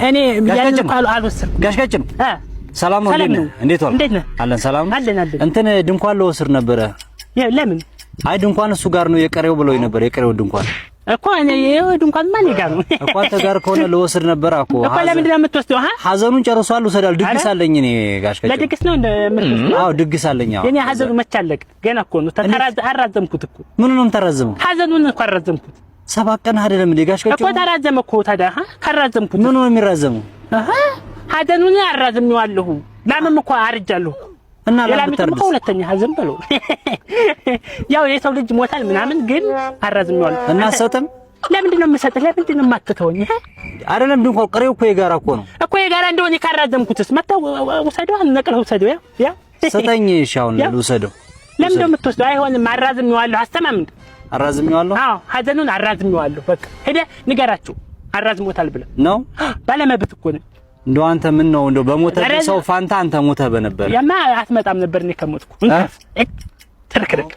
እኔ ያንኳሉ አልወሰድኩም። ጋሽቀጭም ሰላም ነው? እንዴት ነው? አለን ሰላም እንትን ድንኳን ለወስር ነበረ። ለምን? አይ ድንኳን እሱ ጋር ነው የቀሬው ብሎኝ ነበር። የቀሬው ድንኳን እኮ እኔ ድንኳን ማን ይጋር ነው እኮ አንተ ጋር ከሆነ ለወስር ነበር እኮ። እኮ ለምንድን ነው የምትወስደው? ሐዘኑን ጨርሷል። ወሰዳል። ድግስ አለኝ እኔ ጋሽቀጭም። ለድግስ ነው እንደምትወስደው? አዎ ድግስ አለኝ። አዎ የኔ ሐዘኑ መቻለቅ ገና እኮ ነው። አራዘምኩት እኮ። ምን ነው ተራዘመው? ሐዘኑን እኮ አራዘምኩት። 7 ቀን አይደለም እንዴ ጋሽቀጭም? እኮ ተራዘመ እኮ ታዲያ ካራዘምኩት ምን ነው የሚራዘመው? ሐዘኑን አራዝሜዋለሁ። ላምም እኮ አርጃለሁ እና ለምን ሁለተኛ ሐዘን በለው። ያው የሰው ልጅ ሞታል ምናምን ግን አራዝሜዋለሁ። እና ሰተም ለምንድን ነው የምሰጥህ? ለምንድን ነው የማትተወኝ? አይደለም ድንኳን ቀሬው እኮ የጋራ እኮ ነው እኮ የጋራ እንደሆነ ካራዘምኩትስ መጣው ወሰደው ነቅለው ወሰደው። ያው ሰጠኝ። እሺ አሁን ልውሰደው። ለምንድን ነው የምትወስደው? አይሆንም። አራዝሜዋለሁ። አስተማምንድ አራዝሜዋለሁ። አዎ ሐዘኑን አራዝሜዋለሁ። በቃ ሄደህ ንገራቸው አራዝሞታል ብለህ ነው። ባለመብት እኮ ነው። እንደው አንተ ምን ነው እንደው በሞተ ሰው ፋንታ አንተ ሞተ በነበር ያማ አትመጣም ነበር እኔ ከሞትኩ። ትርክርክ